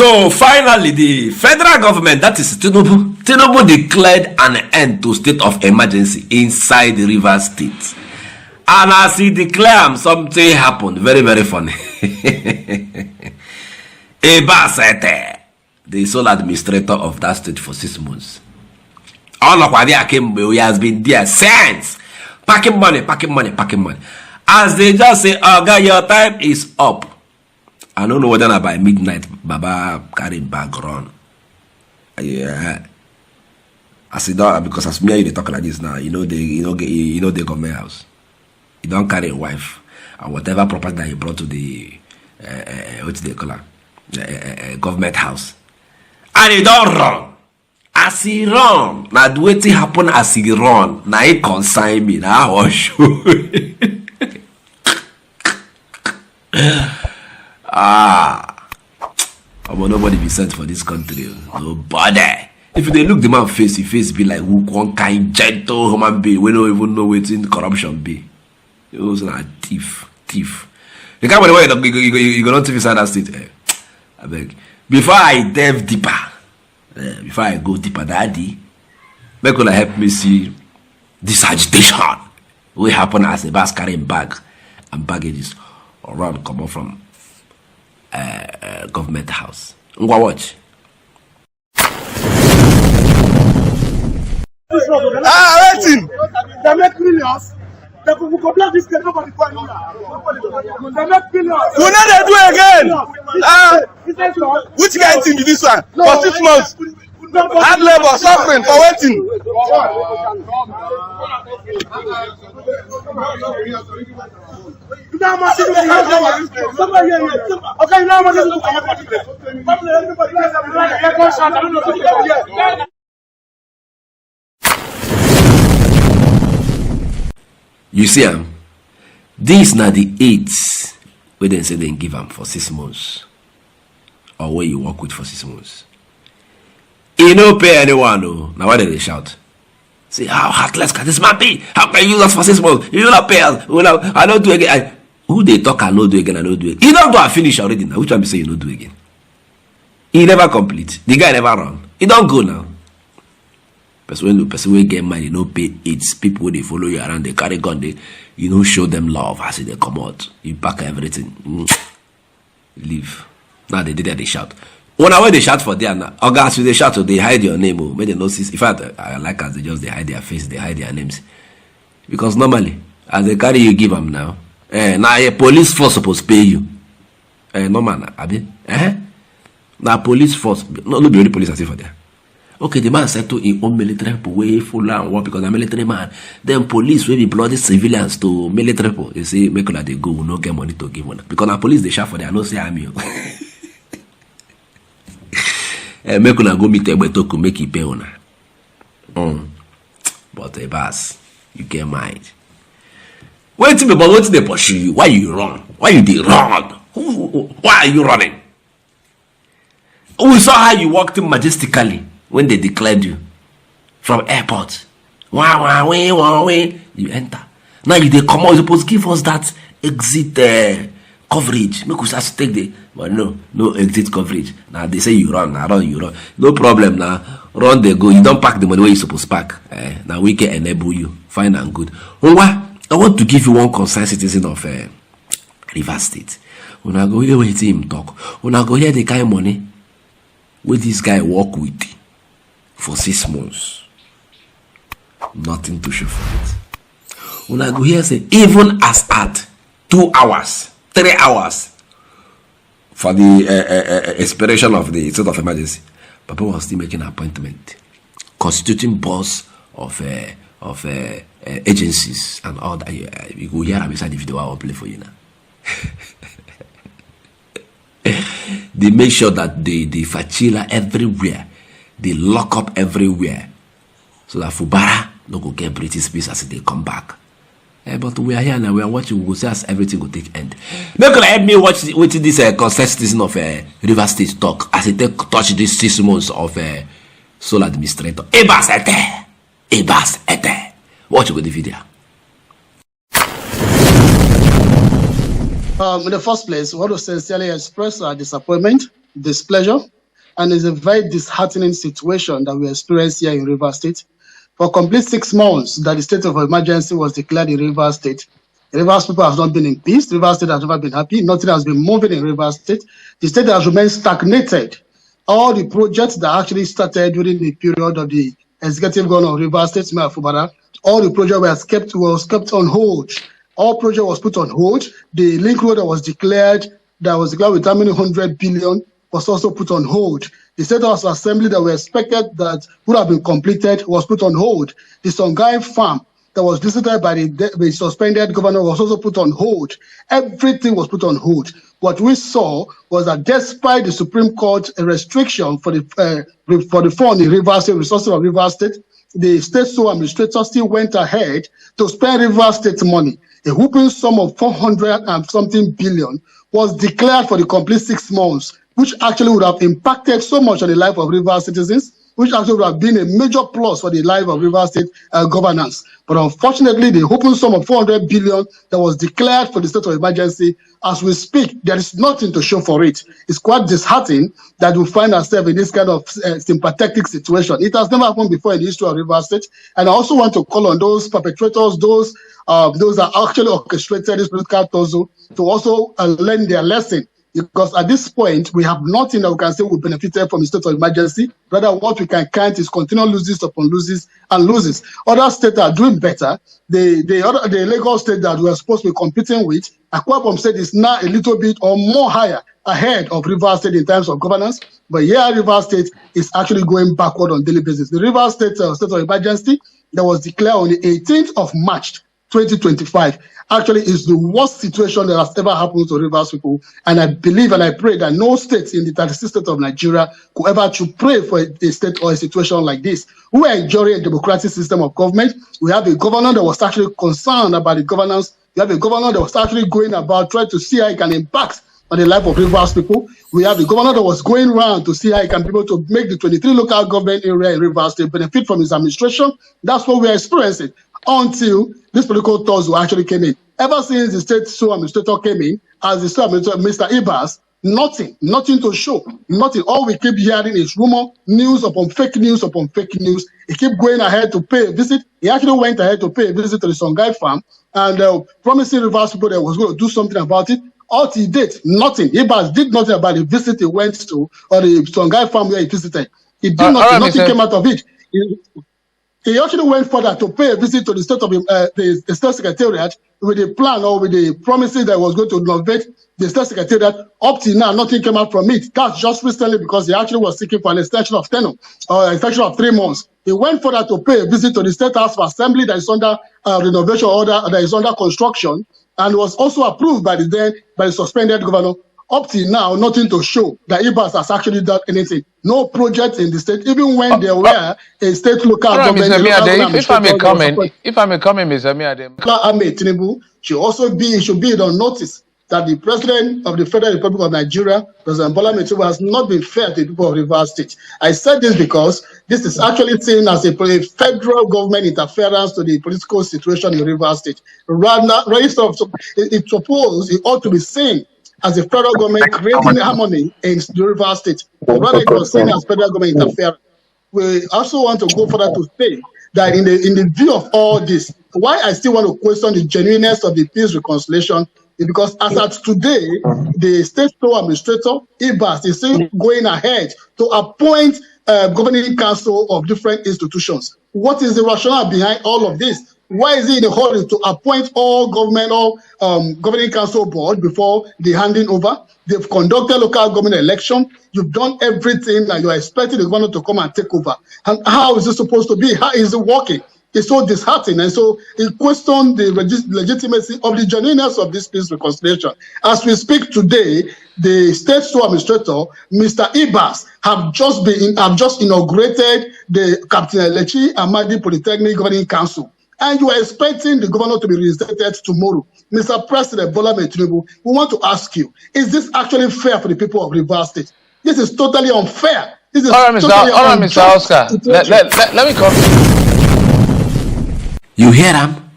So finally, the federal government, that is Tinubu declared an end to state of emergency inside the Rivers State. And as he declared, something happened. Very, very funny. Elapsed, the sole administrator of that state for 6 months. All of Wadia Kimbo, he has been there since. Packing money. As they just say, oh God, your time is up. I don't know whether by midnight, Baba carry bag run. Yeah. I said that because as me they talk like this now, they government house. You don't carry a wife and whatever property that you brought to the what they call it, government house, and he don't run. As he run, now the way thing happen as he run, now he consign me. Now I show. Nobody be sent for this country. Nobody. If they look the man face, his face be like one kind gentle human being. We don't even know what's in corruption be. It was a thief. The kind of way you go not inside that state. I beg. Before I delve deeper, before I go deeper, Daddy, make gonna help me see this agitation. What happen as a bus carrying bag and baggages around come up from government house. Ngwa watch. Waiting. They make millions. They could block this case. Nobody can do that. They make millions. We know they do again. Which kind of thing is this one? For 6 months. Hard labor, suffering for waiting. You see, these are the aids where they say they give them for 6 months, or where you work with for 6 months. You don't pay anyone, no. Now why did they shout? Say, how heartless can this man be? How can you use us for 6 months? You don't pay us. I don't do it again. Who they talk, I don't do it again, I don't do it. He don't do a finish already now. Which one be say you don't do it again? He never complete. The guy never run. He don't go now. When the person will get money, you don't pay it's people they follow you around, they carry gun, they show them love as they come out. You pack everything. Leave. Now they did that, they shout. When they shout for them now, guys, they shout, so they hide your name. Make they notice. In fact, I like as they hide their face, they hide their names. Because normally, as they carry you, give them now. Now a police force supposed to pay you. No man, abi. Now police force, no be only police I see for there. Okay, the man said to his own military people way full and war because I'm a military man. Then police will be bloody civilians to military people. They say make sure they go, we no get money to give one. Because now police they shout for them, no say I'm you. Make una go meet Egbeto to make it pay una. But a boss, you get mind. Wait till they pursue you. Why you run? Why you did run? Why are you running? We saw how you walked in majestically when they declared you from airport. You enter. Now you they come out, you're supposed to give us that exit coverage. Make us start to take the, but no exit coverage. Now they say you run, you run. No problem now. Run they go. You don't pack the money where you supposed to pack. Now we can enable you. Fine and good. I want to give you one concerned citizen of Rivers State. When I go here where him talk, when I go here the kind of money where this guy work with for 6 months. Nothing to show for it. When I go here say, even as at 2 hours, 3 hours for the expiration of the state of emergency, Papa was still making an appointment, constituting boss of agencies and all that. You go here beside the video I will play for you now. They make sure that they facila everywhere, they lock up everywhere, so that Fubara no go get British peace as they come back. But we are here now, we are watching, we will see as everything will take end. Make gonna help me watch this consistency of River State talk as it touch this 6 months of sole administrator. Elapsed. Watch with the video. In the first place, we want to sincerely express our disappointment displeasure, and it's a very disheartening situation that we experience here in Rivers State. For complete 6 months that the state of emergency was declared in Rivers State, Rivers people have not been in peace. Rivers State has never been happy. Nothing has been moving in Rivers State. The state has remained stagnated. All the projects that actually started during the period of the executive governor of Rivers State, Mayor Fubara, all the projects was kept on hold. All project was put on hold. The link road that was declared with how many 100 billion was also put on hold. The State House Assembly that we expected that would have been completed was put on hold. The Songhai farm that was visited by the suspended governor was also put on hold. Everything was put on hold. What we saw was that despite the Supreme Court restriction for the fund in Rivers State, resources of Rivers State, the state sole administrator still went ahead to spend Rivers State money. A whooping sum of 400 and something billion was declared for the complete 6 months, which actually would have impacted so much on the life of Rivers citizens, which actually would have been a major plus for the life of Rivers State governance. But unfortunately, the open sum of 400 billion that was declared for the state of emergency, as we speak, there is nothing to show for it. It's quite disheartening that we find ourselves in this kind of sympathetic situation. It has never happened before in the history of Rivers State. And I also want to call on those perpetrators, those that actually orchestrated this political tussle, to also learn their lesson. Because at this point, we have nothing that we can say we benefited from the state of emergency. Rather, what we can count is continual losses upon losses and losses. Other states are doing better. The Lagos state that we are supposed to be competing with, Akwa Ibom state is now a little bit or more higher ahead of Rivers State in terms of governance. But here, Rivers State is actually going backward on a daily basis. The Rivers State state of emergency that was declared on the 18th of March 2025 actually is the worst situation that has ever happened to Rivers people. And I believe and I pray that no state in the 36 states of Nigeria could ever to pray for a state or a situation like this. We are enjoying a democratic system of government. We have a governor that was actually concerned about the governance. We have a governor that was actually going about trying to see how he can impact on the life of Rivers people. We have the governor that was going around to see how he can be able to make the 23 local government area in Rivers State benefit from his administration. That's what we are experiencing until this political tussle actually came in. Ever since the state sole administrator came in, as the sole administrator, Mr. Ibas, nothing to show, nothing. All we keep hearing is rumor, news upon fake news upon fake news. He kept going ahead to pay a visit. He actually went ahead to pay a visit to the Songhai farm and promising Rivers people that was going to do something about it. All he did, nothing. Ibas did nothing about the visit he went to or the Songhai farm where he visited. He did nothing. Nothing came out of it. He actually went further to pay a visit to the state of the state secretariat with a plan or with the promises that was going to innovate the state secretariat. Up till now, nothing came out from it. That's just recently because he actually was seeking for an extension of tenure or an extension of 3 months. He went further to pay a visit to the State House of Assembly that is under renovation order, that is under construction, and was also approved by the suspended governor. Up till now, nothing to show that Ibas has actually done anything. No project in the state, even when there were a state local government. If I may comment, Mr. Miade. Tinubu should be on notice that the president of the Federal Republic of Nigeria, President Bola Tinubu, has not been fair to the people of Rivers State. I said this because this is actually seen as a federal government interference to the political situation in Rivers State. Rather, it ought to be seen as a federal government creating harmony in the Rivers State. Rather, it was seen as federal government interference. We also want to go further to say that in the view of all this, why I still want to question the genuineness of the peace reconciliation is because as at today, the state sole administrator, Ibas, is still going ahead to appoint governing council of different institutions. What is the rationale behind all of this? Why is he in a hurry to appoint all governing council board before the handing over? They've conducted local government election. You've done everything and you're expecting the governor to come and take over. And how is it supposed to be? How is it working? It's so disheartening. And so it questions the legitimacy of the genuineness of this peace reconciliation. As we speak today, the state sole administrator, Mr. Ibas, have just inaugurated the Captain Elechi Amadi Polytechnic Governing Council. And you are expecting the governor to be reinstated tomorrow. Mr. President Bola Tinubu, we want to ask you, is this actually fair for the people of Rivers State? This is totally unfair. This is all right, Mr. Oscar. Let me come. You hear him?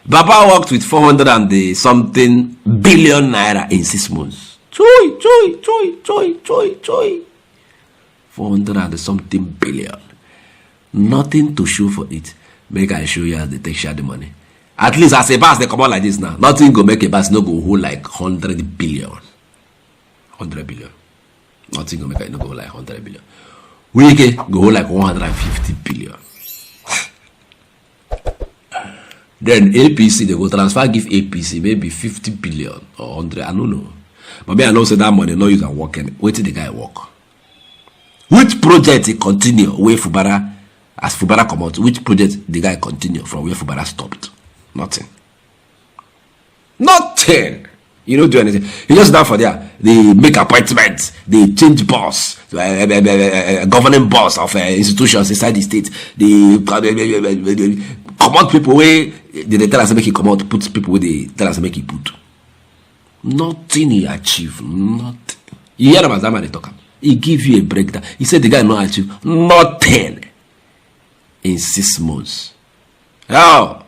Baba worked with 400 and something billion naira in 6 months Choi. 400 and something billion. Nothing to show for it. Make I show you how they take share the money. At least as a bus they come out like this now. Nothing go make a bus no go hold like 100 billion. 100 billion. Nothing go make it no go like 100 billion. We go hold like 150 billion. Then APC they go transfer give APC maybe 50 billion or 100. I don't know. But me I know say that money no use and work. Wait till the guy work. Which project he continue where Fubara as Fubara come out? Which project the guy continue from where Fubara stopped? Nothing. You don't do anything. You just down for there. They make appointments. They change boss, governing boss of institutions inside the state. They come out people where they tell us to make it come out. Put people where they tell us to make it put. Nothing he achieve. Nothing. You hear about Zama they talk. He give you a breakdown. He said the guy not achieve nothing in 6 months. Oh,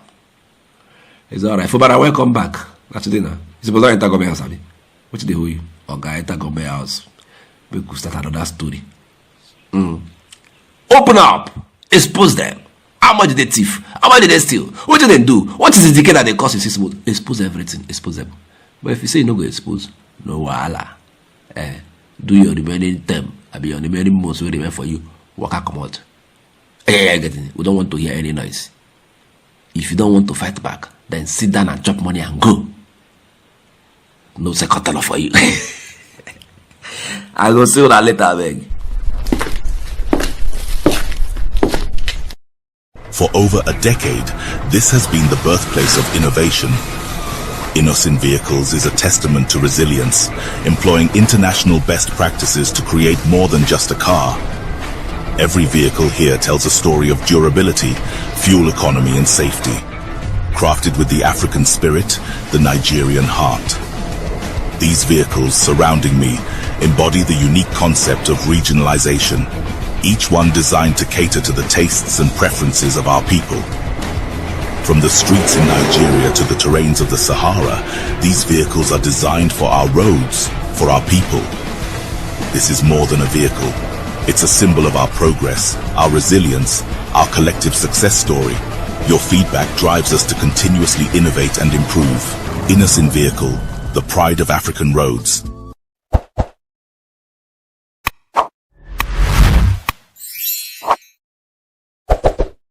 it's alright. Fubara, welcome back. That's the dinner. It's supposed to enter government house. What did they hold you? Or guy enter government house. We could start another story. Open up. Expose them. How much did they thief? How much did they steal? What did they do? What is the decay that they cost in 6 months? Expose everything. Expose them. But if you say you no go expose, no wahala. Do your remaining term. I be your remaining months will remain for you. Work out come out. Get it. We don't want to hear any noise. If you don't want to fight back, then sit down and chop money and go. No second dollar for you. I go see you that later, beg. For over a decade, this has been the birthplace of innovation. Innocent Vehicles is a testament to resilience, employing international best practices to create more than just a car. Every vehicle here tells a story of durability, fuel economy and safety. Crafted with the African spirit, the Nigerian heart. These vehicles surrounding me embody the unique concept of regionalization, each one designed to cater to the tastes and preferences of our people. From the streets in Nigeria to the terrains of the Sahara, these vehicles are designed for our roads, for our people. This is more than a vehicle. It's a symbol of our progress, our resilience, our collective success story. Your feedback drives us to continuously innovate and improve. Innocent Vehicle, the pride of African roads.